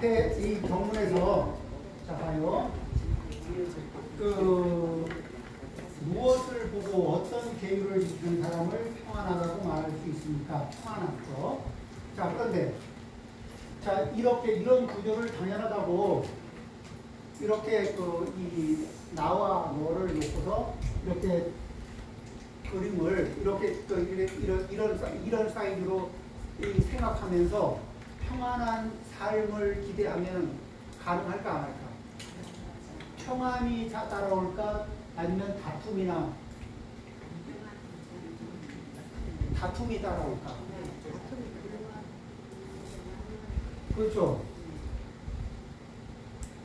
앞에 이 경문에서 자 봐요. 그 무엇을 보고 어떤 계율을 지키는 사람을 평안하다고 말할 수 있습니까? 평안하죠. 자 그런데 자 이렇게 이런 구조를 당연하다고 이렇게 그 이 나와 너를 놓고서 이렇게 그림을 이렇게 이런 사이즈로 생각하면서 평안한 삶을 기대하면 가능할까 안 할까? 평안이 따라올까? 아니면 다툼이 따라올까? 그렇죠.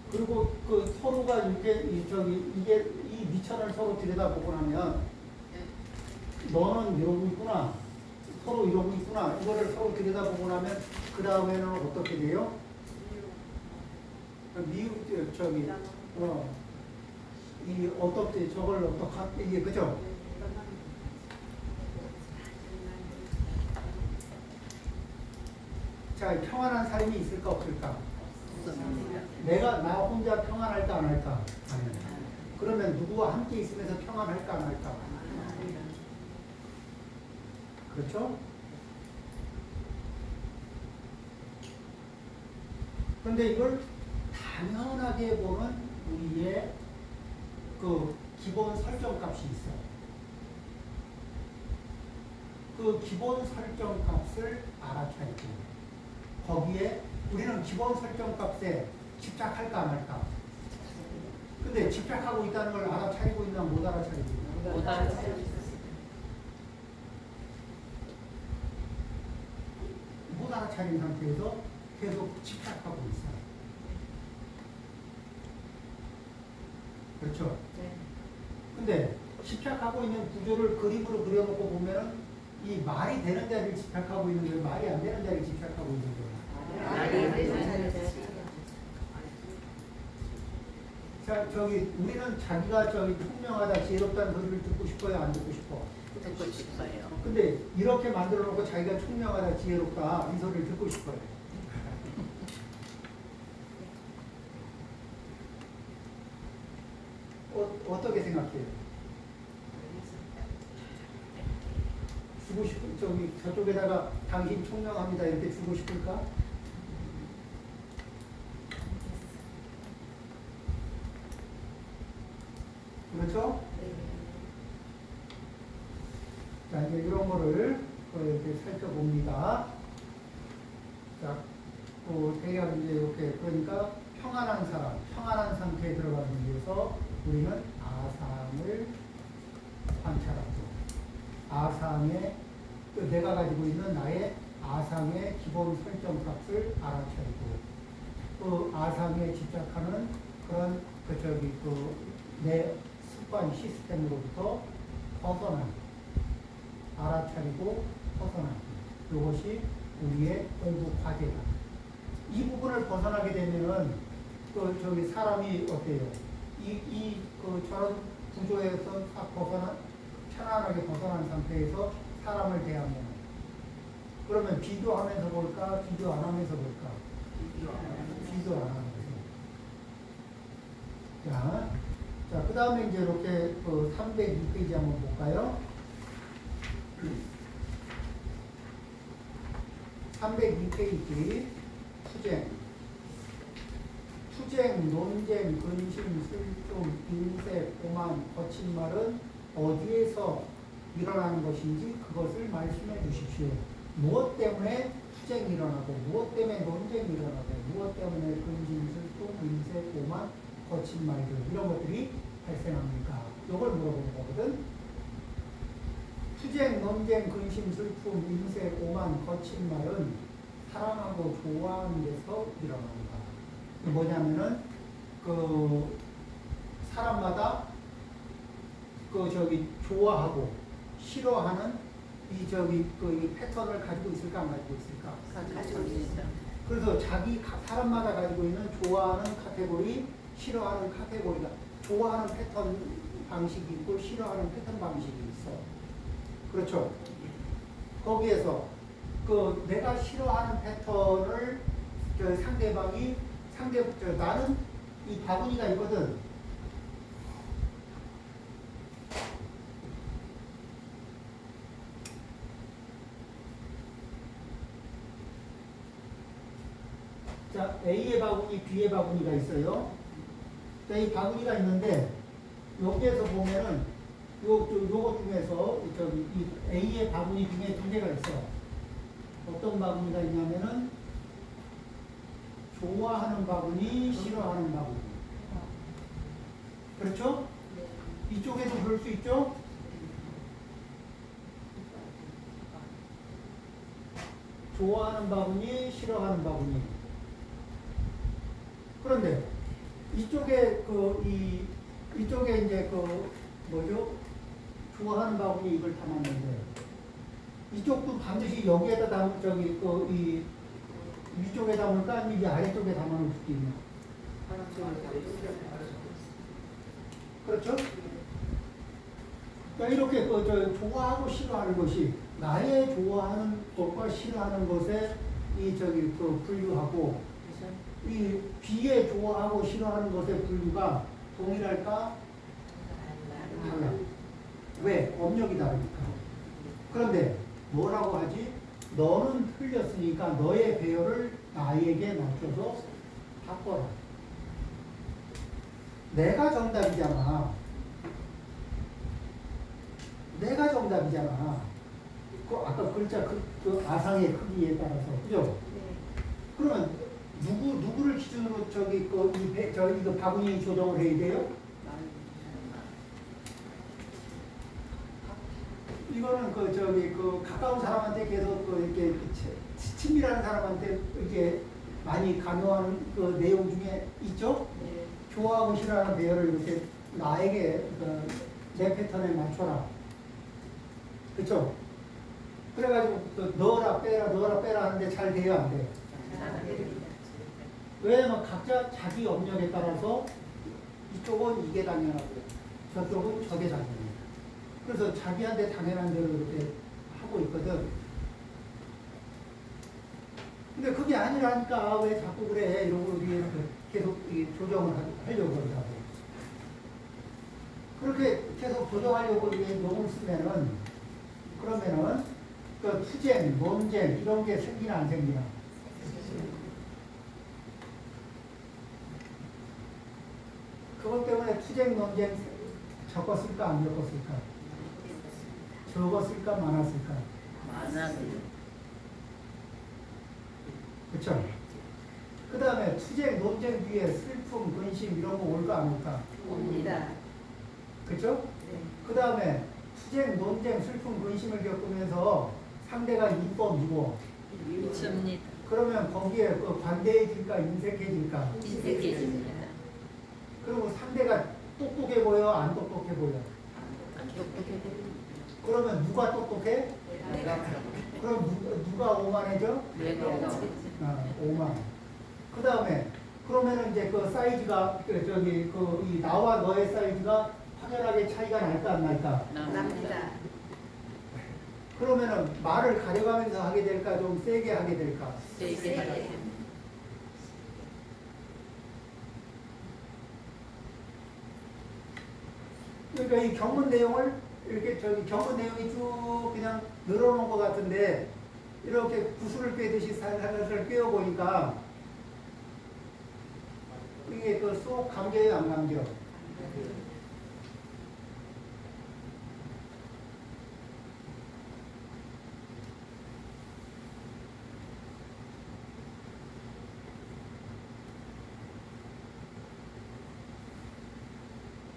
그리고 그 서로가 이게 이 미천을 서로 들여다보고 나면 너는 이러고 있구나. 서로 이러고 있구나. 이거를 서로 들여다보고 나면 그 다음에는 어떻게 돼요? 이 어떻게 저걸 어떻게 이게 그죠? 자, 평안한 삶이 있을까 없을까? 내가 나 혼자 평안할까 안 할까? 그러면 누구와 함께 있으면서 평안할까 안 할까? 그렇죠? 그런데 이걸 당연하게 보는 우리의 그 기본 설정값이 있어요. 그 기본 설정값을 알아차리고 거기에 우리는 기본 설정값에 집착할까 안 할까? 근데 집착하고 있다는 걸 알아차리고 있나 못 알아차리고 있나? 못 알아차리고 못 알아차린 상태에서 계속 집착하고 있어요. 그렇죠? 네. 근데 집착하고 있는 구조를 그림으로 그려놓고 보면은 이 말이 되는 자리를 집착하고 있는 거예요. 말이 안 되는 자리를 집착하고 있는 거예요. 자, 우리는 자기가 총명하다, 지혜롭다는 소리를 듣고 싶어요? 안 듣고 싶어? 듣고 싶어요. 근데 이렇게 만들어 놓고 자기가 총명하다, 지혜롭다 이 소리를 듣고 싶어요. 어떻게 생각해요? 주고 싶은 저쪽에다가 당신 총명합니다 이렇게 주고 싶을까? 그렇죠? 자, 이제 이런 거를 이렇게 살펴봅니다. 자, 대략 이제 이렇게, 그러니까 평안한 사람, 평안한 상태에 들어가기 위해서 우리는 아상을 관찰하고, 아상의, 내가 가지고 있는 나의 아상의 기본 설정 값을 알아차리고, 그 아상에 집착하는 그런, 내 습관 시스템으로부터 벗어나기, 알아차리고 벗어나기. 이것이 우리의 공부 과제다. 이 부분을 벗어나게 되면은 사람이 어때요? 저런 구조에서 편안하게 벗어난 상태에서 사람을 대하면 그러면 비교하면서 볼까? 비교 안 하면서 볼까? 비교 안 하면서. 자, 그 다음에 이제 이렇게 302페이지 한번 볼까요? 302페이지 투쟁, 논쟁, 근심, 슬픔, 인색, 오만, 거친 말은 어디에서 일어나는 것인지 그것을 말씀해 주십시오. 무엇 때문에 투쟁이 일어나고 무엇 때문에 논쟁이 일어나고 무엇 때문에 근심, 슬픔, 인색, 오만, 거친 말들 이런 것들이 발생합니까? 이걸 물어보는 거거든. 투쟁, 논쟁, 근심, 슬픔, 인색, 오만, 거친 말은 사랑하고 좋아하는 데서 일어납니다. 뭐냐면은 사람마다 좋아하고 싫어하는 이 패턴을 가지고 있을까 안 가지고 있을까? 가지고 있어요. 그래서 사람마다 가지고 있는 좋아하는 카테고리, 싫어하는 카테고리가 좋아하는 패턴 방식이 있고 싫어하는 패턴 방식이 있어. 그렇죠? 거기에서 내가 싫어하는 패턴을 상대방이 나는 이 바구니가 있거든. 자, A의 바구니, B의 바구니가 있어요. 자, 이 바구니가 있는데, 여기에서 보면은, 요거 중에서, 이 A의 바구니 중에 두 개가 있어. 어떤 바구니가 있냐면은, 좋아하는 바구니, 싫어하는 바구니. 그렇죠? 이쪽에도 그럴 수 있죠? 좋아하는 바구니, 싫어하는 바구니. 그런데 이쪽에 이쪽에 이제 뭐죠? 좋아하는 바구니 이걸 담았는데 이쪽도 반드시 여기에다 위쪽에 담을까 아니면 이 아래쪽에 담아놓을 수도 있나? 그렇죠? 그러니까 이렇게 좋아하고 싫어하는 것이 나의 좋아하는 것과 싫어하는 것에 분류하고 이 B의 좋아하고 싫어하는 것의 분류가 동일할까? 달라. 왜? 업력이 다르니까. 그런데 뭐라고 하지? 너는 틀렸으니까 너의 배열을 나에게 맞춰서 바꿔라. 내가 정답이잖아. 내가 정답이잖아. 아까 글자 그 아상의 크기에 따라서. 그죠? 그러면 누구를 기준으로 이거 바구니 조정을 해야 돼요? 이거는 가까운 사람한테 계속 이렇게 친밀한 사람한테 이렇게 많이 강요하는 그 내용 중에 있죠? 좋아하고 싫어하는 배열을 이렇게 나에게 내 패턴에 맞춰라. 그쵸? 그래가지고 넣어라 빼라 하는데 잘 돼요, 안 돼요? 왜냐면 각자 자기 업력에 따라서 이쪽은 이게 당연하고 저쪽은 저게 당연해요. 그래서 자기한테 당연한 대로 이렇게 하고 있거든. 근데 그게 아니라니까 왜 자꾸 그래 이러고 우리 계속 조정을 하려고 그러다고. 그렇게 계속 조정하려고 녹음 쓰면은 그러면은 그 투쟁, 논쟁 이런 게 생기나 안 생기나? 그것 때문에 투쟁, 논쟁 적었을까 안 적었을까? 적었을까 많았을까? 많았어요. 그쵸? 그 다음에 투쟁, 논쟁 뒤에 슬픔, 근심 이런 거 올까 안 올까? 옵니다. 그쵸? 그 다음에 투쟁, 논쟁, 슬픔, 근심을 겪으면서 상대가 이뻐. 미칩니다. 그러면 거기에 관대해질까 인색해질까? 인색해집니다. 그리고 상대가 똑똑해 보여 안 똑똑해 보여? 그러면 누가 똑똑해? 그럼 누가 오만해져? 오만. 그 다음에 그러면은 이제 그 사이즈가 이 나와 너의 사이즈가 확연하게 차이가 날까 안 날까? 납니다. 그러면은 말을 가려가면서 하게 될까 좀 세게 하게 될까? 세게. 그러니까 이 경문 내용을 이렇게 경문 내용이 쭉 그냥 늘어놓은 것 같은데 이렇게 구슬을 꿰듯이 살살 꿰어보니까 이게 쏙 감겨요 안 감겨?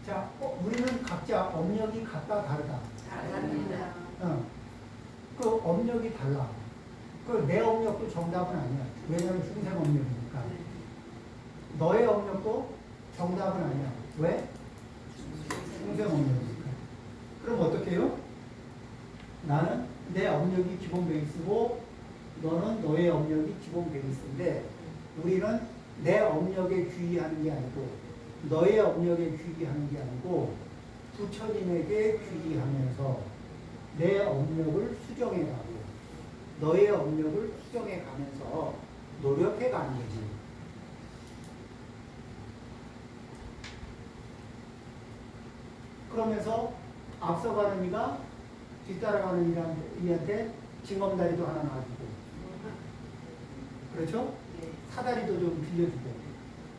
자, 우리는 각자 업력이 같다 다르다. 다릅니다. 그 업력이 달라. 그 내 업력도 정답은 아니야. 왜냐하면 중생 업력이니까. 너의 업력도 정답은 아니야. 왜? 중생 업력이니까. 그럼 어떻게 해요? 나는 내 업력이 기본 베이스고 너는 너의 업력이 기본 베이스인데 우리는 내 업력에 귀의하는 게 아니고 너의 업력에 귀의하는 게 아니고 부처님에게 귀의하면서 내 업력을 수정해가고 너의 업력을 수정해가면서 노력해가는 거지. 그러면서 앞서가는 이가 뒤따라가는 이한테 징검다리도 하나 놔주고, 그렇죠? 사다리도 좀 빌려주고,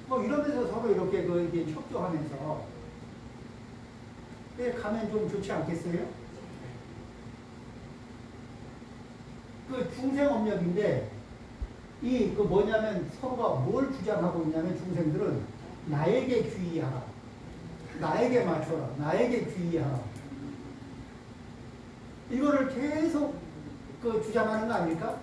뭐 이러면서 서로 이렇게 이게 협조하면서 가면 좀 좋지 않겠어요? 그 중생업력인데 그 뭐냐면 서로가 뭘 주장하고 있냐면 중생들은 나에게 귀의하라, 나에게 맞춰라, 나에게 귀의하라, 이거를 계속 주장하는 거 아닙니까?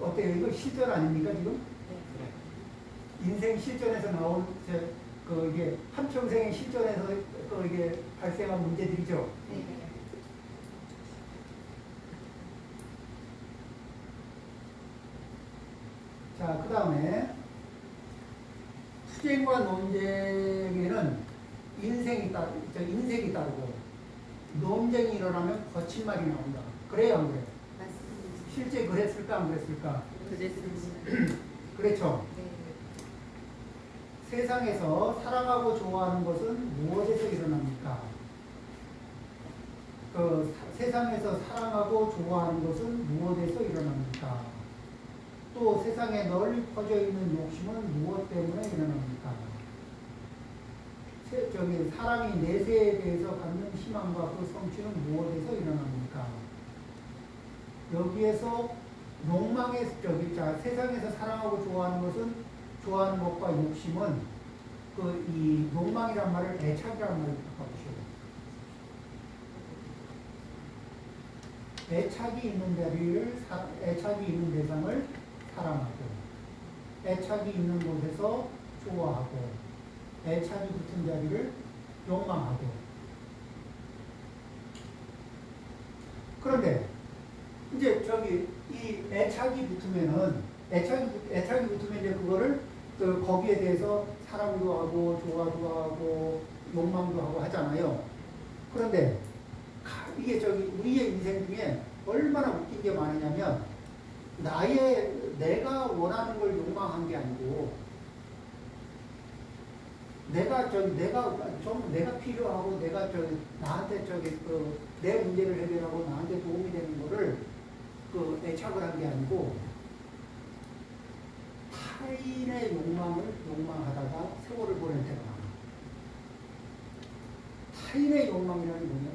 어때요? 이거 실전 아닙니까, 지금? 인생 실전에서 나온, 이게 한평생의 실전에서 이게 발생한 문제들이죠. 자, 그 다음에 투쟁과 논쟁에는 인생이 따르고 논쟁이 일어나면 거친 말이 나온다. 그래요, 안 그래요? 실제 그랬을까, 안 그랬을까? 그렇죠. 세상에서 사랑하고 좋아하는 것은 무엇에서 일어납니까? 세상에서 사랑하고 좋아하는 것은 무엇에서 일어납니까? 또 세상에 널리 퍼져 있는 욕심은 무엇 때문에 일어납니까? 사람이 내세에 대해서 갖는 희망과 그 성취는 무엇에서 일어납니까? 여기에서 세상에서 사랑하고 좋아하는 것은, 좋아하는 것과 욕심은 이 욕망이란 말을 애착이란 말로 바꿔주셔야 돼요. 애착이 있는 대상을 사랑하고, 애착이 있는 곳에서 좋아하고, 애착이 붙은 자리를 욕망하고. 그런데 이제 이 애착이 붙으면 이제 그거를 거기에 대해서 사랑도 하고 좋아도 하고 욕망도 하고 하잖아요. 그런데 이게 우리의 인생 중에 얼마나 웃긴 게 많으냐면 내가 원하는 걸 욕망한 게 아니고 내가 필요하고 나한테 내 문제를 해결하고 나한테 도움이 되는 거를 애착을 한 게 아니고 타인의 욕망을 욕망하다가 세월을 보낼 때가 많아. 타인의 욕망이라는 뭐냐?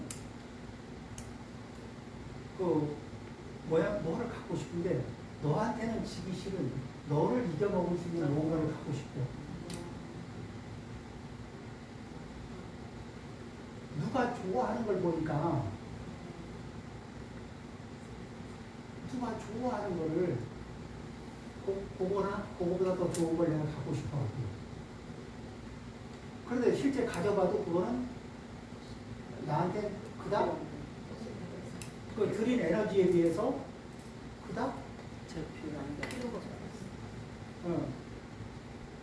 뭐를 갖고 싶은데 너한테는 지기 싫은, 너를 이겨먹을 수 있는 뭔가를 갖고 싶고, 누가 좋아하는 걸 보니까 누가 좋아하는 거를 그거보다 더 좋은 걸 내가 갖고 싶어 하고, 그런데 실제 가져봐도 그거는 나한테 그닥 드린 에너지에 비해서 그닥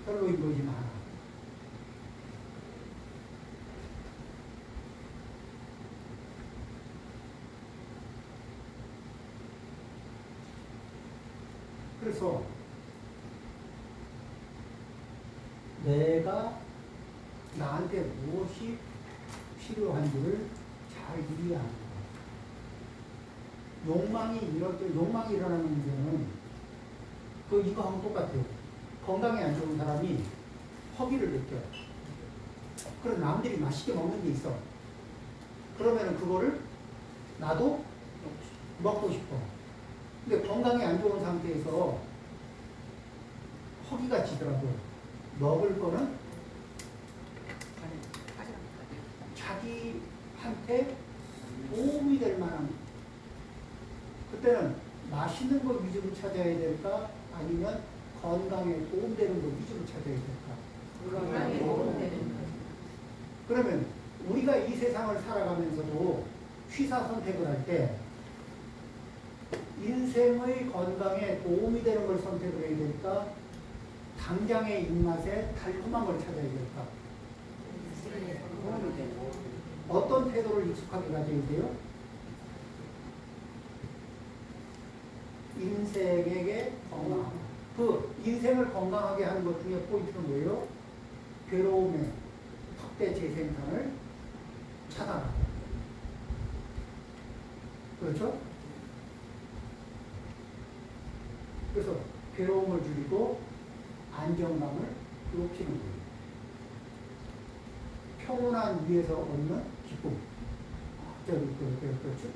별로인 거지 많아. 그래서 내가 나한테 무엇이 필요한지를 잘 이해하는 거예요. 욕망이 일어나는 문제는 이거하고 똑같아요. 건강에 안 좋은 사람이 허기를 느껴요. 그럼 남들이 맛있게 먹는 게 있어. 그러면은 그거를 나도 먹고 싶어. 근데 건강에 안 좋은 상태에서 허기가 지더라도 먹을 거는 자기한테 도움이 될 만한, 그때는 맛있는 거 위주로 찾아야 될까? 아니면 건강에 도움되는 거 위주로 찾아야 될까? 건강에 도움되는 거. 그러면 우리가 이 세상을 살아가면서도 취사 선택을 할 때 인생의 건강에 도움이 되는 걸 선택을 해야 될까? 당장의 입맛에 달콤한 걸 찾아야 될까? 어떤 태도를 익숙하게 가져야 돼요? 인생에게 건강. 그 인생을 건강하게 하는 것 중에 포인트는 뭐예요? 괴로움의 확대 재생산을 차단하고. 그렇죠? 그래서 괴로움을 줄이고 안정감을 높이는 거예요. 평온한 위에서 얻는 기쁨. 그렇죠?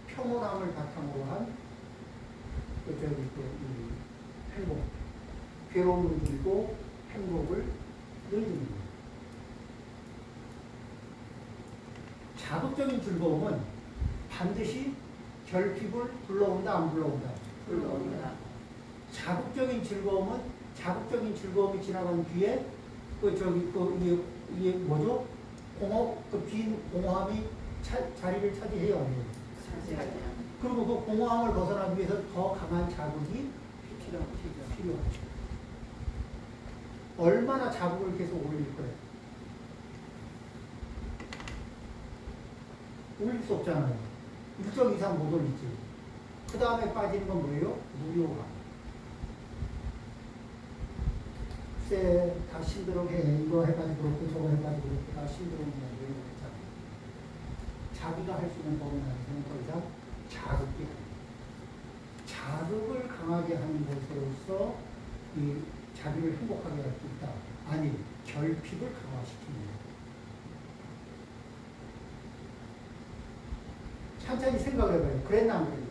평온함을 바탕으로 한 행복. 괴로움을 줄이고 행복을 늘리는 거예요. 자극적인 즐거움은 반드시 결핍을 불러온다, 안 불러온다? 불러옵니다. 자극적인 즐거움이 지나간 뒤에 이게 뭐죠? 빈 공허함이 자리를 차지해야 해요. 그리고 그 공허함을 벗어나기 위해서 더 강한 자극이 필요하죠. 얼마나 자극을 계속 올릴 거예요? 올릴 수 없잖아요. 일정 이상 못 올리지. 그 다음에 빠지는 건 뭐예요? 무료감. 글쎄, 다 힘들게 이거 해가지고 그렇고 저거 해가지고 그렇고 다 힘들게 이런 거 있잖아요. 자기가 할 수 있는 범위 안에서는 더 이상 자극이 아니에요. 자극을 강하게 하는 것으로서 이 자기를 행복하게 할 수 있다. 아니, 결핍을 강화시키는 거예요. 천천히 생각을 해봐요. 그랬나 안 그랬나?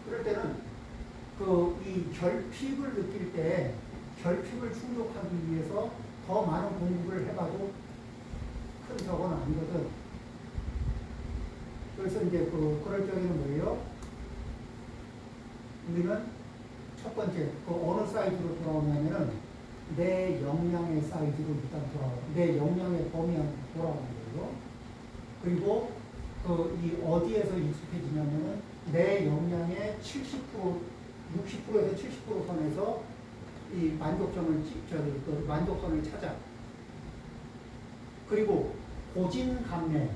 그럴 때는 이 결핍을 느낄 때 결핍을 충족하기 위해서 더 많은 공부를 해봐도 큰 적은 아니거든. 그래서 이제 그럴 적에는 뭐예요? 우리는 첫 번째, 어느 사이즈로 돌아오냐면은 내 역량의 사이즈로 일단 돌아와요. 내 역량의 범위 안으로 돌아오는 거예요. 그리고 이 어디에서 익숙해지냐면은 내 역량의 70%, 60%에서 70% 선에서 이 만족선을 찾아. 그리고 고진감래,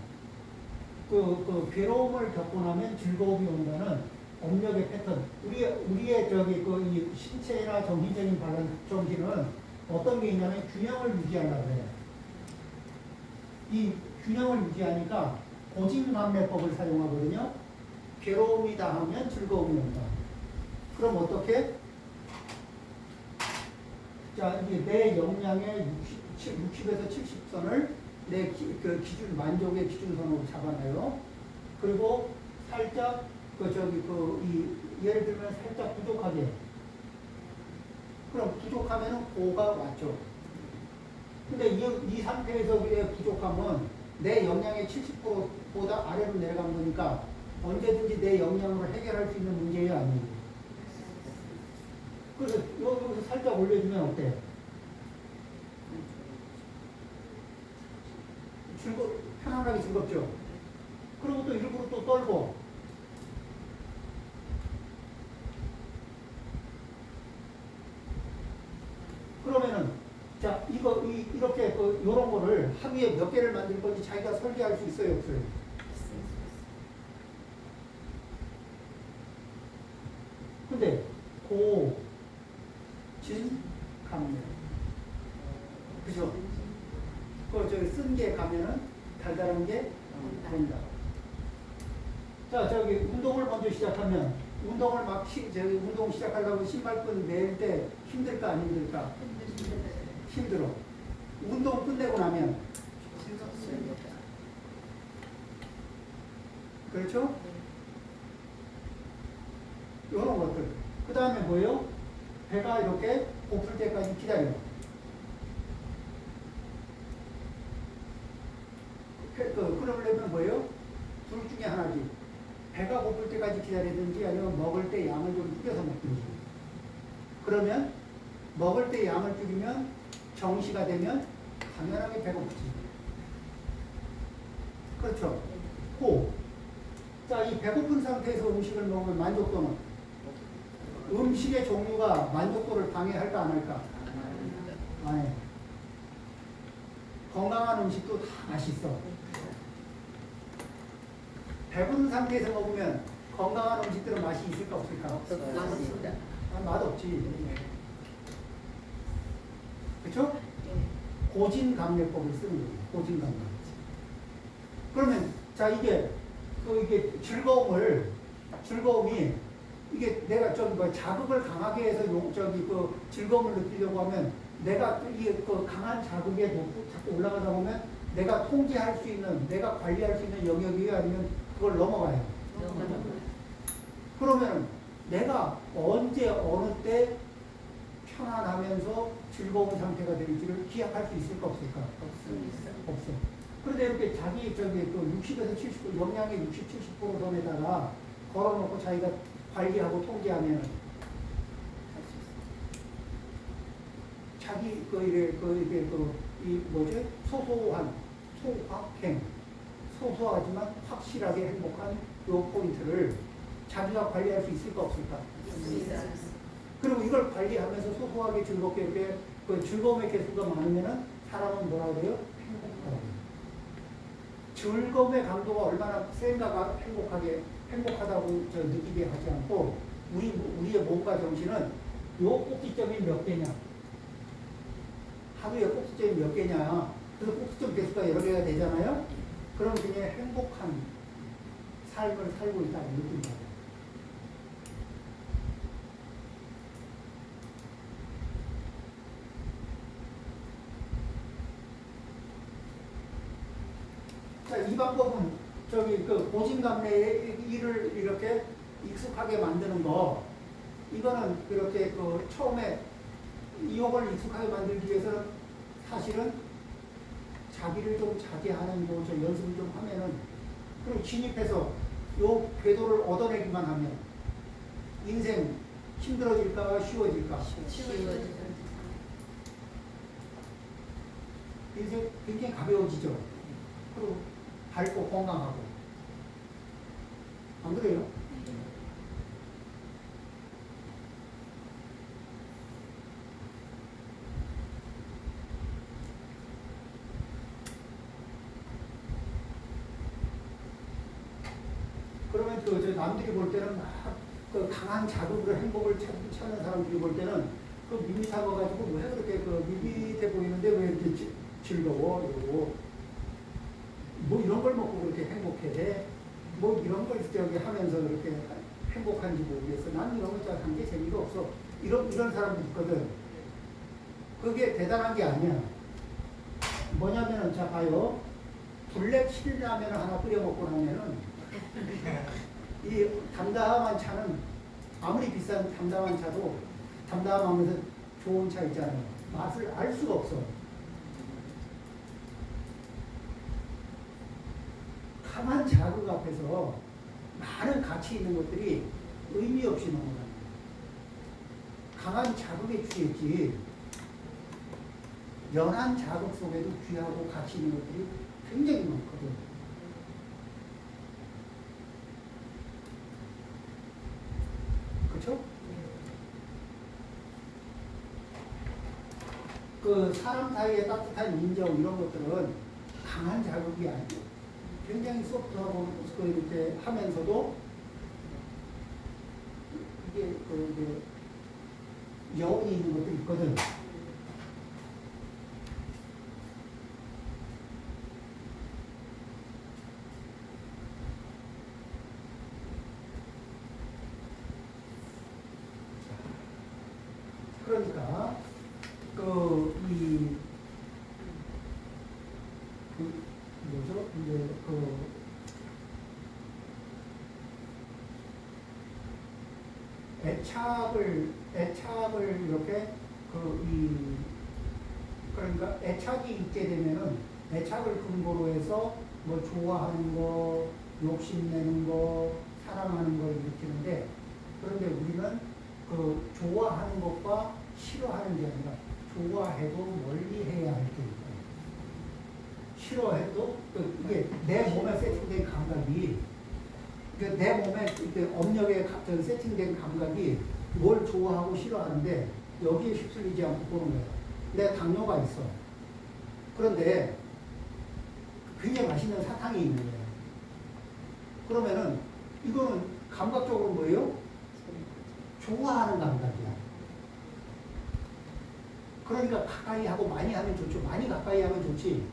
괴로움을 겪고 나면 즐거움이 온다는 업력의 패턴. 우리의 이 신체나 정신적인 정신은 어떤 게 있냐면 균형을 유지하려고 해요. 이 균형을 유지하니까 고진감래법을 사용하거든요. 괴로움이 다하면 즐거움이 온다. 그럼 어떻게? 자, 이제 내 역량의 60에서 70선을 내 기준, 만족의 기준선으로 잡아놔요. 그리고 살짝, 예를 들면 살짝 부족하게. 그럼 부족하면은 고가 왔죠. 근데 이 상태에서의 부족함은 내 역량의 70%보다 아래로 내려간 거니까 언제든지 내 역량으로 해결할 수 있는 문제예요, 아니에요? 그래서 여기서 살짝 올려주면 어때? 편안하게 즐겁죠? 그리고 또 일부러 또 떨고. 그러면은, 자, 이렇게, 요런 거를 하루에 몇 개를 만들 건지 자기가 설계할 수 있어요, 없어요? 근데, 감면. 그죠? 쓴 게 가면은 달달한 게 된다. 자, 운동을 먼저 시작하면, 운동을 운동 시작하려고 신발끈 낼 때 힘들까, 안 힘들까? 힘들어. 운동 끝내고 나면, 그렇죠? 이런 것들. 그 다음에 뭐예요? 배가 이렇게 고플 때까지 기다려. 그러려면 뭐예요? 둘 중에 하나지. 배가 고플 때까지 기다리든지 아니면 먹을 때 양을 좀 줄여서 먹든지. 그러면 먹을 때 양을 줄이면 정시가 되면 당연하게 배고프지. 그렇죠? 고. 자, 이 배고픈 상태에서 음식을 먹으면 만족도는 음식의 종류가 만족도를 방해할까 안 할까? 안 해. 건강한 음식도 다 맛있어. 배부른 상태에서 먹으면 건강한 음식들은 맛이 있을까 없을까? 없습니다. 맛없지. 그렇죠? 고진감래법을 쓰는 거예요. 고진감래. 그러면 자 이게 즐거움이 이게 내가 좀 뭐 자극을 강하게 해서 그 즐거움을 느끼려고 하면 내가 이게 그 강한 자극에 자꾸 올라가다 보면 내가 통제할 수 있는, 내가 관리할 수 있는 영역이 아니면 그걸 넘어가요. 그러면 내가 언제 어느 때 편안하면서 즐거운 상태가 될지를 기약할 수 있을까 없을까? 없어. 그런데 이렇게 자기 그 60에서 70% 영양의 60, 70% 선에다가 걸어놓고 자기가 관리하고 통제하면 자기 이 뭐지? 소소한 소확행, 소소하지만 확실하게 행복한 요 포인트를 자기가 관리할 수 있을까 없을까? 그리고 이걸 관리하면서 소소하게 즐겁게 이렇게 그 즐거움의 개수가 많으면은 사람은 뭐라 그래요? 행복하다고. 즐거움의 강도가 얼마나 센가가 행복하다고 느끼게 하지 않고 우리의 몸과 정신은 요 꼭지점이 몇 개냐? 하루에 꼭지점이 몇 개냐? 그래서 꼭지점 개수가 여러 개가 되잖아요. 그럼 그냥 행복한 삶을 살고 있다고 느낀다. 자, 이 방법은 그 고진감래의 일을 이렇게 익숙하게 만드는 거, 이거는 이렇게 그 처음에 이용을 익숙하게 만들기 위해서는 사실은 자기를 좀 자제하는 거 연습을 좀 하면은, 그리고 진입해서 요 궤도를 얻어내기만 하면 인생 힘들어질까 쉬워질까? 인생 굉장히 가벼워지죠. 그리고 밝고 건강하고. 안 그래요? 그러면 남들이 볼 때는 막 그 강한 자극으로 행복을 찾는 사람들이 볼 때는 그 밋밋한 거 가지고 왜 그렇게 그 밋밋해 보이는데 왜 이렇게 즐거워? 이러고 뭐 이런 걸 먹고 그렇게 행복해? 뭐 이런 걸 하면서 그렇게 행복한지 모르겠어. 난 이런 거 한 게 재미가 없어. 이런 사람들 있거든. 그게 대단한 게 아니야. 뭐냐면은 자 봐요. 블랙 신라면을 하나 끓여 먹고 나면은 이 담담한 차는 아무리 비싼 담담한 차도 담담하면서 좋은 차 있잖아요. 맛을 알 수가 없어. 강한 자극 앞에서 많은 가치 있는 것들이 의미 없이 넘어가는 거예요. 강한 자극에 취했지 연한 자극 속에도 귀하고 가치 있는 것들이 굉장히 많거든. 그렇죠? 그 사람 사이의 따뜻한 인정 이런 것들은 강한 자극이 아니고 굉장히 소프트하고 이렇게 하면서도 이게 여운이 있는 것도 있거든. 그러니까 뭐죠? 이제 애착을 이렇게 그러니까 애착이 있게 되면은 애착을 근거로 해서 뭐 좋아하는 거, 욕심내는 거, 사랑하는 걸 일으키는데, 그런데 우리는 그 좋아하는 것과 싫어하는 게 아니라 좋아해도 멀리해야 할 때 있고 싫어해도 이게 내 몸에 세팅된 감각이 내 몸에 업력에 세팅된 감각이 뭘 좋아하고 싫어하는데 여기에 휩쓸리지 않고 보는 거예요. 내 당뇨가 있어. 그런데 굉장히 맛있는 사탕이 있는 거예요. 그러면은 이거는 감각적으로 뭐예요? 좋아하는 감각이야. 그러니까 가까이 하고 많이 하면 좋죠. 많이 가까이 하면 좋지.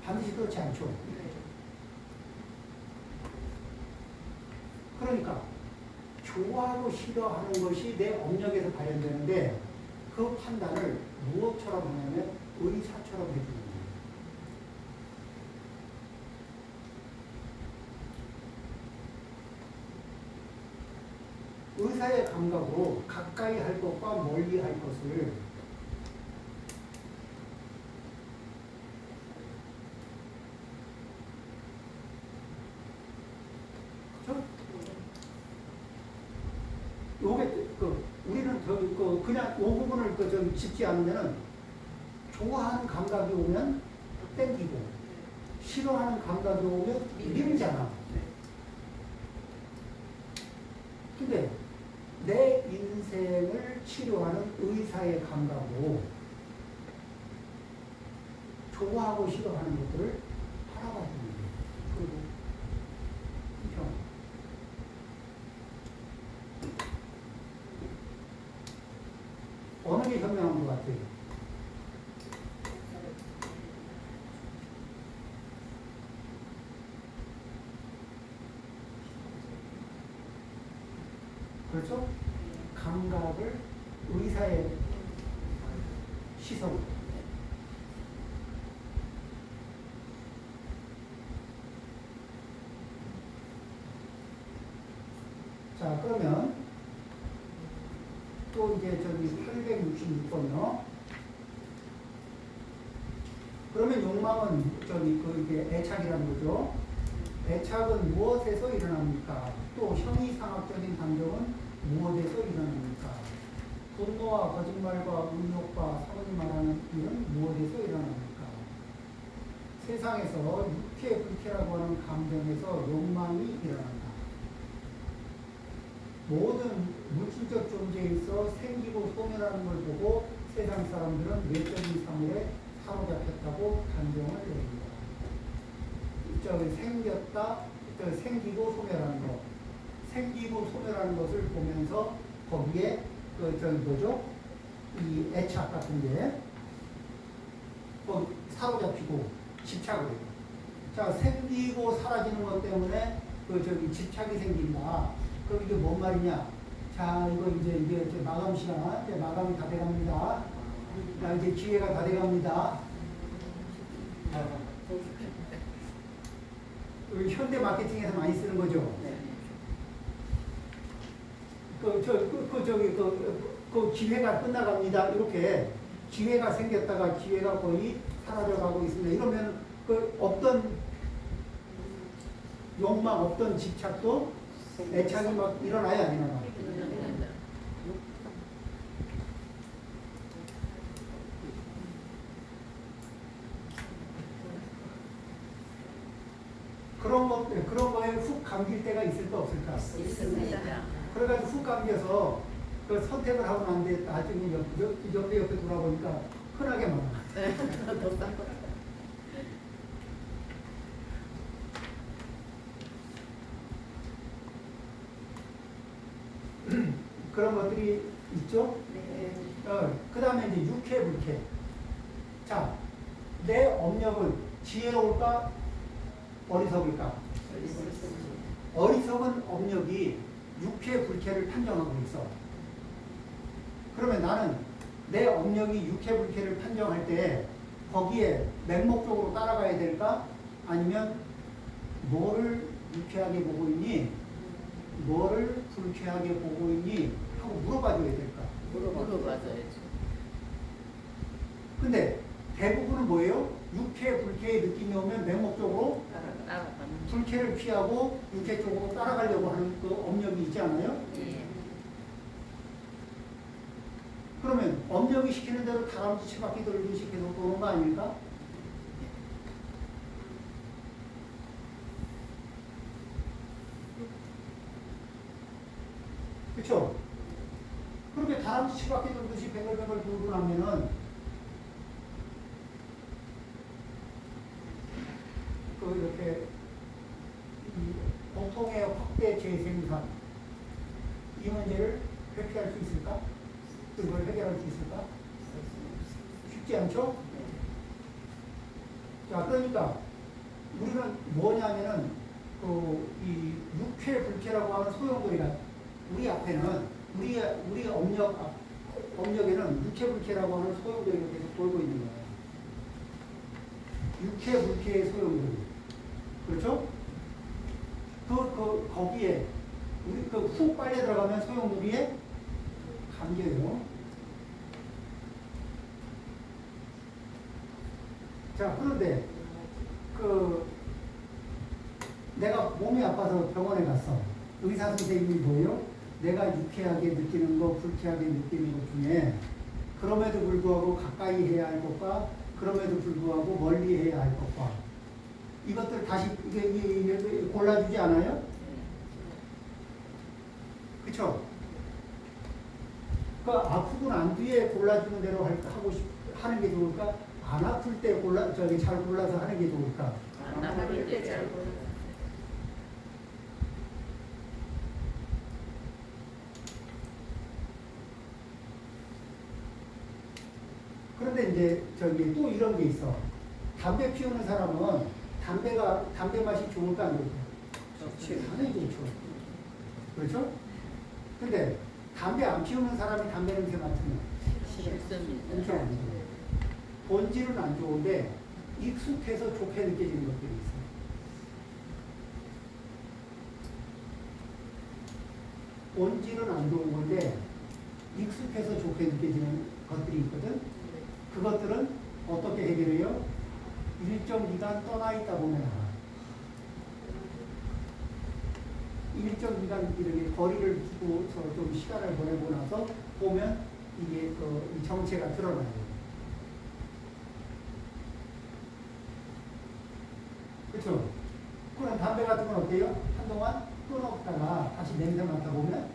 반드시 그렇지 않죠. 그러니까 좋아하고 싫어하는 것이 내 업력에서 발현되는데 그 판단을 무엇처럼 하냐면 의사처럼 해주는 거예요. 의사의 감각으로 가까이 할 것과 멀리 할 것을 그렇죠? 요게 우리는 그냥 이 부분을 좀 짚지 않으면은 좋아하는 감각이 오면 땡기고 싫어하는 감각이 오면 미루잖아. 근데 내 인생을 치료하는 의사의 감각으로 좋아하고 싫어하는 것들을 알아봐주는 거예요. 그리고 형. 어느 게 현명한 것 같아요? 그렇죠? 감각을 의사의 시선. 자, 그러면 또 이제 저기 866번이요. 그러면 욕망은 저기 이게 애착이라는 거죠. 애착은 무엇에서 일어납니까? 또 형이상학적인 감정은 무엇에서 일어납니까? 분노와 거짓말과 의욕과 사모님 말하는 일은 무엇에서 일어납니까? 세상에서 육체, 불쾌라고 하는 감정에서 욕망이 일어난다. 모든 물질적 존재에 있어 생기고 소멸하는 걸 보고 세상 사람들은 외적인 사물에 사로잡혔다고 단정을 내립니다. 저기 생겼다, 생기고 소멸하는 것. 생기고 소멸하는 것을 보면서 거기에 뭐죠? 이 애착 같은 게 사로잡히고 집착을 해요. 자, 생기고 사라지는 것 때문에 집착이 생긴다. 그럼 이게 뭔 말이냐? 자, 이거 이제 마감 시간, 이제 마감이 다 돼갑니다. 자, 이제 기회가 다 돼갑니다. 현대 마케팅에서 많이 쓰는 거죠. 기회가 끝나갑니다. 이렇게 기회가 생겼다가 기회가 거의 사라져가고 있습니다. 이러면 없던 욕망, 없던 집착도 애착이 막 일어나야 안 일어나요? 그런 거에 훅 감길 때가 있을까 없을까? 있습니다. 그래가지고 훅 감겨서 선택을 하고 난 뒤에 나중에 옆에 돌아보니까 흔하게 많아. 그런 것들이 있죠? 네. 그 다음에 이제 육회, 불쾌. 자, 내 업력은 지혜로울까? 어리석을까? 어리석은 업력이 육회, 불쾌를 판정하고 있어. 그러면 나는 내 업력이 육회, 불쾌를 판정할 때 거기에 맹목적으로 따라가야 될까? 아니면 뭐를 유쾌하게 보고 있니? 뭐를 불쾌하게 보고 있니? 하고 물어봐줘야 될까? 물어봐줘야지. 근데 대부분은 뭐예요? 육회, 불쾌의 느낌이 오면 맹목적으로 따라가는. 불쾌를 피하고 육회 쪽으로 따라가려고 하는 그 업력이 있지 않아요? 예. 그러면 엄력이 시키는 대로 다람쥐 치바퀴 돌듯이 계속 도는 거 아닙니까? 그렇죠? 그렇게 다람쥐 치바퀴 돌듯이 뱅글뱅글 돌고 나면은 그 이렇게 이 고통의 확대 재생산 이 문제를 회피할 수 있을까? 그걸 해결할 수 있을까? 쉽지 않죠? 자, 그러니까 우리는 뭐냐면은 이 육회불쾌라고 하는 소용돌이가 우리 앞에는 우리 업력에는 육회불쾌라고 하는 소용돌이가 계속 돌고 있는 거예요. 육회불쾌의 소용돌이. 그렇죠? 거기에 우리 훅 빨려 들어가면 소용돌이에 감겨요. 자, 그런데 내가 몸이 아파서 병원에 갔어. 의사 선생님이 뭐예요? 내가 유쾌하게 느끼는 거, 불쾌하게 느끼는 것 중에 그럼에도 불구하고 가까이 해야 할 것과 그럼에도 불구하고 멀리 해야 할 것과 이것들 다시 이게 골라주지 않아요? 그쵸? 그 아프고 난 뒤에 골라주는 대로 하는 게 좋을까? 안 아플 때 잘 골라서 하는 게 좋을까? 안 아플 때 잘 골라. 그런데 이제 또 이런 게 있어. 담배 피우는 사람은 담배 맛이 좋을까 안 좋을까? 당연히 좋죠. 그렇죠? 근데 담배 안 피우는 사람이 담배 냄새 맡으면 싫습니다. 엄청 안 좋아요. 본질은 안 좋은데 익숙해서 좋게 느껴지는 것들이 있어요. 본질은 안 좋은 건데 익숙해서 좋게 느껴지는 것들이 있거든. 그것들은 어떻게 해결해요? 일정 기간 떠나 있다 보면 알아. 일정 기간 이렇게 거리를 두고서 좀 시간을 보내고 나서 보면 이게 이 정체가 드러나요. 그렇죠? 그럼 담배 같은 건 어때요? 한동안 끊었다가 다시 냄새 맡아보면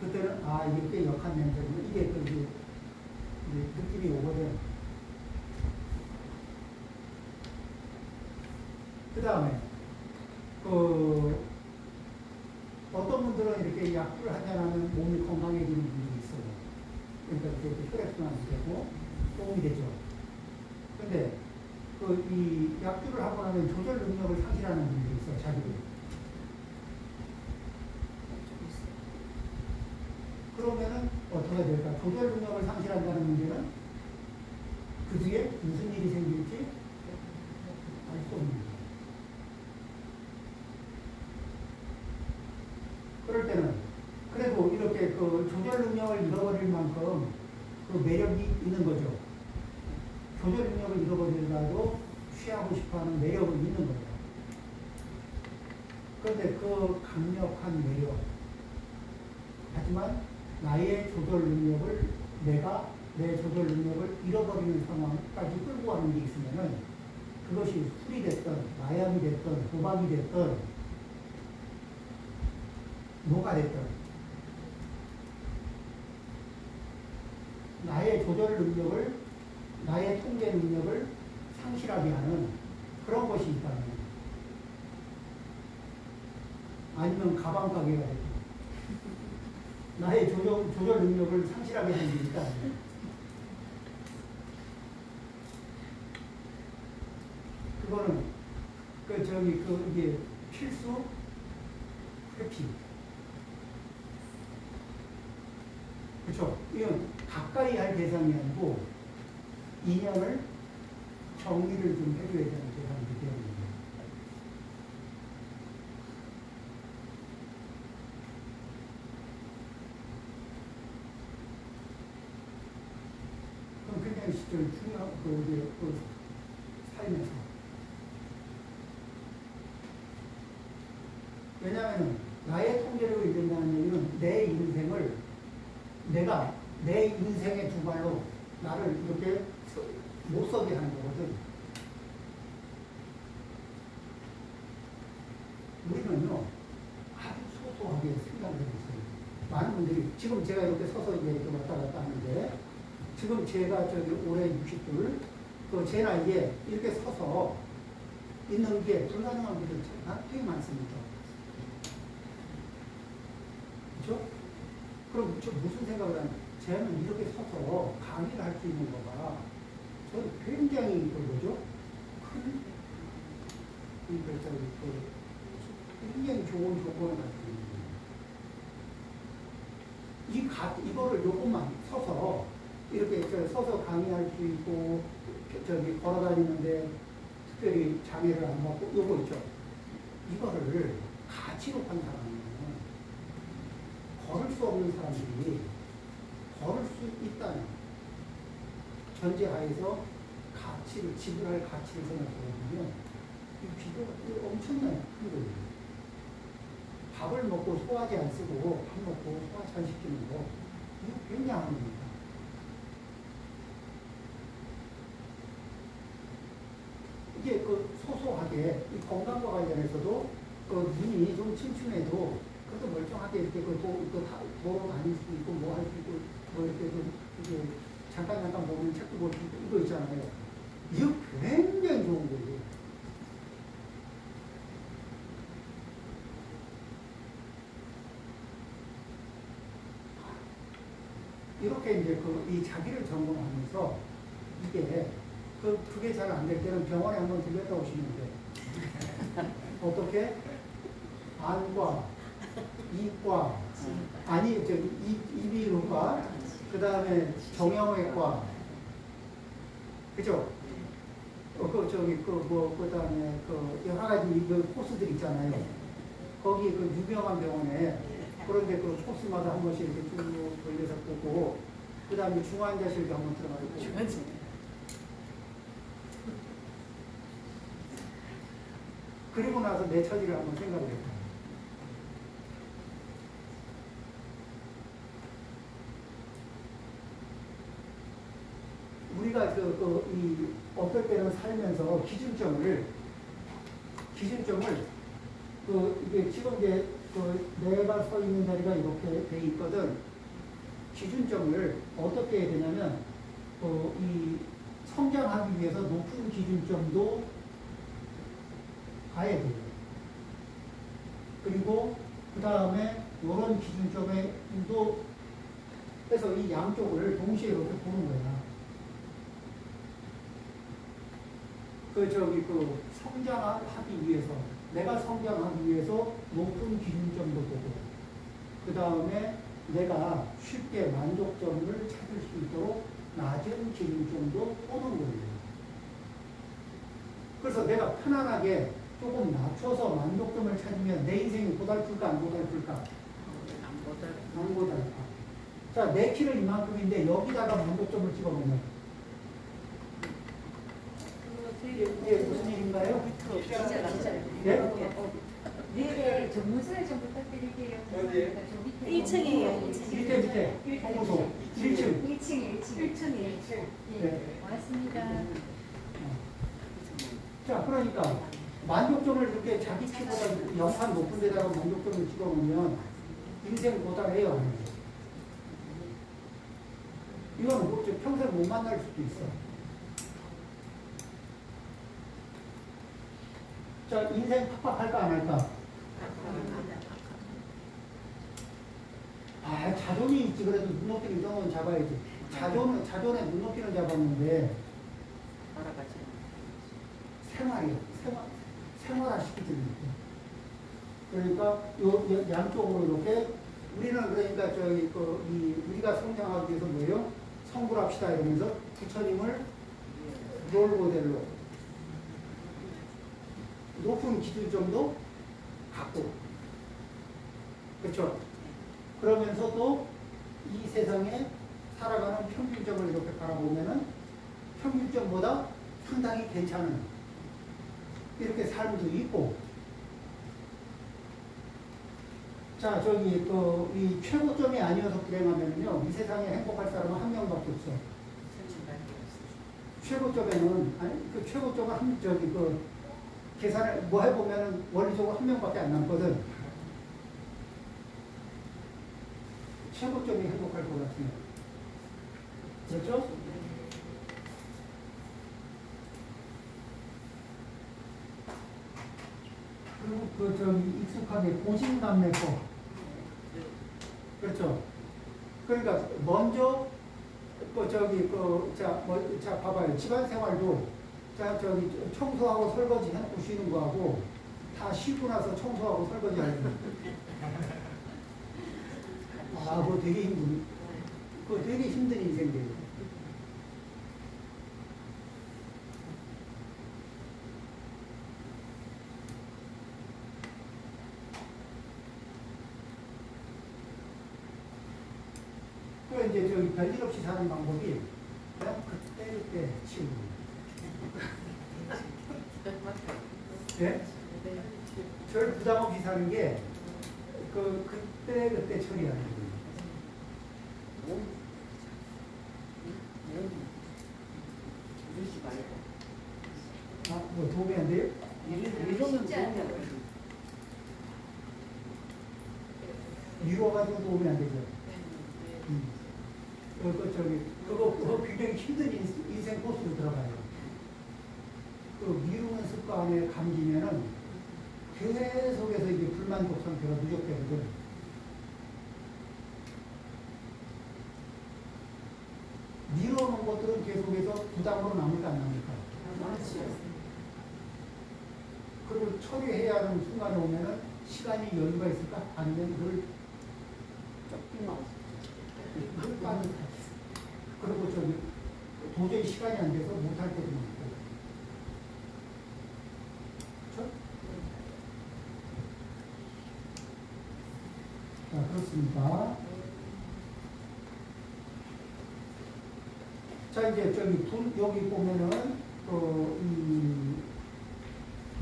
그때는 이게 꽤 역한 냄새구나. 이게 느낌이 오거든. 그 다음에 어떤 분들은 이렇게 약을 한잔하면 몸이 건강해지는 분들이 있어요. 그러니까 이렇게 혈액순환이 되고 도움이 되죠. 근데 이 약주를 하고 나면 조절 능력을 상실하는 분들이 있어요. 자기들. 그러면은 어떻게 될까? 조절 능력을 상실한다는 문제는 그 뒤에 무슨 일이 생길지 알 수 없는 거예요. 그럴 때는 그래도 이렇게 조절 능력을 잃어버릴 만큼 매력이 있는 거죠. 조절 능력을 잃어버리더라도 취하고 싶어하는 매력은 있는 거예요. 그런데 강력한 매력, 하지만 나의 조절 능력을 내 조절 능력을 잃어버리는 상황까지 끌고 가는 게 있으면은 그것이 술이 됐든 마약이 됐든 도박이 됐든 뭐가 됐든 나의 조절 능력을 나의 통제 능력을 상실하게 하는 그런 것이 있다면 아니면 가방 가게가 되고 나의 조절 능력을 상실하게 하는 게 있다면 그거는 이게 필수 회피. 그렇죠? 이건 가까이 할 대상이 아니고 인연을 정리를 좀 해줘야 되는 대상이기 때문에. 그럼 굉장히 중요한 삶에서. 왜냐하면 나의 통제력을 잃는다는 얘기는 내 인생을 내가 내 인생의 두 발로 나를 이렇게 못 서게 하는 거거든. 우리는요, 아주 소소하게 생각을 해보세요. 많은 분들이, 지금 제가 이렇게 서서 이제 이렇게 왔다 갔다 하는데, 지금 제가 저기 올해 60둘, 제 나이에 이렇게 서서 있는 게 불가능한 분들 되게 많습니다. 그렇죠? 그럼 저 무슨 생각을 하냐? 쟤는 이렇게 서서 강의를 할 수 있는 거가 저는 굉장히 그거죠? 큰, 굉장히 좋은 조건을 가지고 있는 거예요. 이거를 요것만 서서 이렇게 서서 강의할 수 있고 저기 걸어 다니는데 특별히 장애를 안 받고 요거 있죠. 이거를 가치로 판 사람은 걸을 수 없는 사람들이 걸을 수 있다는 전제하에서 가치를 지불할 가치를 생각해보면 이 비교가 엄청나게 큰 거예요. 밥을 먹고 소화제 안 쓰고 밥 먹고 소화제 안 시키는 거 이거 굉장한 겁니다. 이게 소소하게 이 건강과 관련해서도 눈이 좀 침침해도 그래도 멀쩡하게 이렇게 도로 다닐 수 있고 뭐 할 수 있고 뭐 이렇게 이게 잠깐 보면 책도 볼 수 있고 이거 있잖아요. 이거 굉장히 좋은 거예요. 이렇게 이제 이 자기를 점검하면서 이게 그게 잘 안 될 때는 병원에 한번 들렸다 오시면 돼요. 어떻게? 안과, 이과, 아니, 이비인후과, 그 다음에 정형외과, 그죠? 그 다음에 여러 가지 코스들 있잖아요. 거기 유명한 병원에 그런데 코스마다 한 번씩 이렇게 쭉 돌려서 보고, 그 다음에 중환자실도 한번 들어가고. 그리고 나서 내 처지를 한번 생각을 해봐요. 우리가 어떨 때는 살면서 기준점을 이게 지금 이제 내가 서 있는 자리가 이렇게 돼 있거든. 기준점을 어떻게 해야 되냐면 이 성장하기 위해서 높은 기준점도 가야 돼요. 그리고 그 다음에 이런 기준점에도 해서 이 양쪽을 동시에 이렇게 보는 거야. 성장하기 위해서, 내가 성장하기 위해서 높은 기준점도 보고, 그 다음에 내가 쉽게 만족점을 찾을 수 있도록 낮은 기준점도 보는 거예요. 그래서 내가 편안하게 조금 낮춰서 만족점을 찾으면 내 인생이 고달플까 안 고달플까? 안 고달파. 자, 내 키는 이만큼인데 여기다가 만족점을 찍어보면 이게 무슨 일인가요? 네, 저 문서를 좀 부탁드릴게요. 어디? 1층이에요. 밑에 홍보소 1층. 1층이에요. 네. 고맙습니다. 자, 그러니까 만족점을 이렇게 자기 키보다 영상 높은 데다가 만족점을 찍어놓으면 인생 고달해요, 안 해요? 이거는 뭐 평생 못 만날 수도 있어. 자, 인생 팍팍할까 안 할까? 아, 자존이 있지. 그래도 눈높이를 정도는 잡아야지. 자존에 눈높이는 잡았는데 생활이에요. 생활화시키지 못해. 그러니까 양쪽으로 이렇게 우리는 그러니까 우리가 성장하기 위해서 뭐예요? 성불합시다 이러면서 부처님을 롤모델로 높은 기준점도 갖고, 그렇죠? 그러면서 또 이 세상에 살아가는 평균점을 이렇게 바라보면은 평균점보다 상당히 괜찮은 이렇게 삶도 있고. 자, 저기 이 최고점이 아니어서 불행하면요, 이 세상에 행복할 사람은 한 명밖에 없어. 최고점에는 아니 그 최고점은 한 저기 계산을 뭐 해보면은 원리적으로 한 명밖에 안 남거든. 최고점이 행복할 것 같으면. 그렇죠? 그리고 저기 익숙하게 공신남매법. 그렇죠? 그러니까 먼저 자 봐봐요. 집안 생활도 자 저기 청소하고 설거지 해놓고 쉬는 거하고 다 쉬고 나서 청소하고 설거지 하는 거. 그거 되게 그거 되게 힘든 인생이에요. 그 이제 저기 별일 없이 사는 방법이 그냥 그때 치우는 거예요. 네? 별 부담 없이 사는 게 그때 처리하는 거예요. 뭐 도움이 안 돼요? 이러면 뭐냐? 미뤄가지고 도움이 안 되죠. 그거 굉장히 힘든 인생 코스로 들어가요. 미루는 습관에 감기면은 계속해서 이게 불만족 상태가 누적되거든. 미뤄놓은 것들은 계속해서 부담으로 남을까 안 남을까? 그리고 처리해야 하는 순간에 오면은 시간이 여유가 있을까? 아니면 그걸 그리고 도저히 시간이 안 돼서 못할 때도 많고. 그렇죠? 자, 그렇습니다. 자, 이제 여기 보면은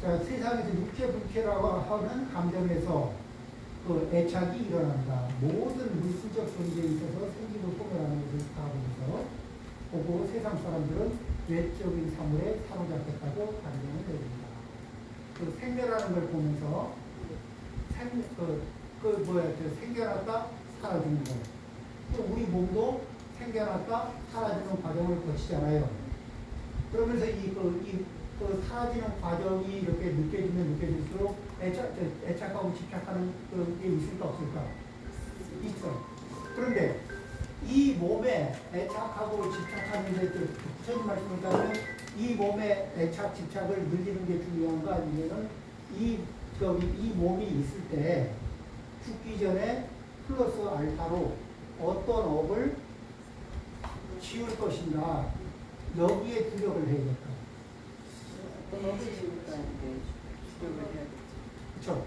자, 세상에서 육체불쾌라고 하는 감정에서 애착이 일어난다. 모든 물질적 존재에 있어서 생기고 소멸하는 것을 다 보면서 보고 세상 사람들은 외적인 사물에 사로잡혔다고 반응을 내립니다. 생겨나는 걸 보면서 생겨났다 사라지는 거. 또 우리 몸도 생겨났다 사라지는 과정을 거치잖아요. 그러면서 사라지는 과정이 이렇게 느껴질수록 애착하고 집착하는 게 있을까 없을까? 있어. 그런데 이 몸에 애착하고 집착하는 게 부처님 말씀을 따르면 이 몸에 애착, 집착을 늘리는 게 중요한가 아니면은 이 몸이 있을 때 죽기 전에 플러스 알파로 어떤 업을 지을 것인가 여기에 주력을 해야겠다. 그렇죠.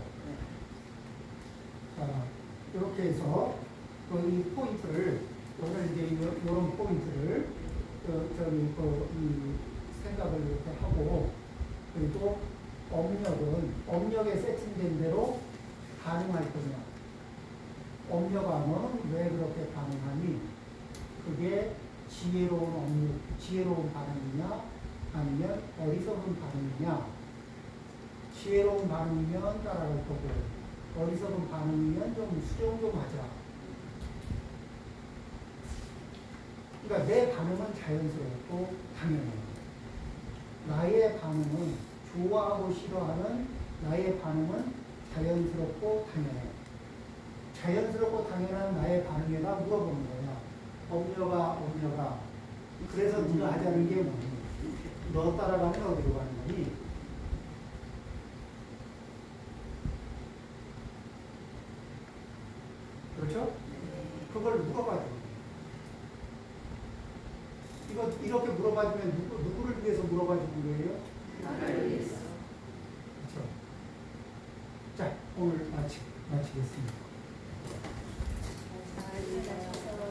자, 이렇게 해서 이 포인트를 오늘 이제 이런 포인트를 이 생각을 이렇게 하고 그리고 업력에 세팅된 대로 반응할 거냐. 업력하면 왜 그렇게 반응하니? 그게 지혜로운 반응이냐? 아니면 어리석은 반응이냐? 지혜로운 반응이면 따라갈 거고 어리석은 반응이면 좀 수정 좀 하자. 그러니까 내 반응은 자연스럽고 당연해요. 나의 반응은 좋아하고 싫어하는 나의 반응은 자연스럽고 당연해요. 자연스럽고 당연한 나의 반응에다 물어보는 거야. 엄녀가 그래서 네가 하자는 게 뭐니? 너 따라가면 어디로 가는 거니? 그렇죠? 그걸 물어봐줘. 이렇게 물어봐주면 누구를 위해서 물어봐주는 거예요? 나를 위해서. 그렇죠. 자, 오늘 마치겠습니다. 잘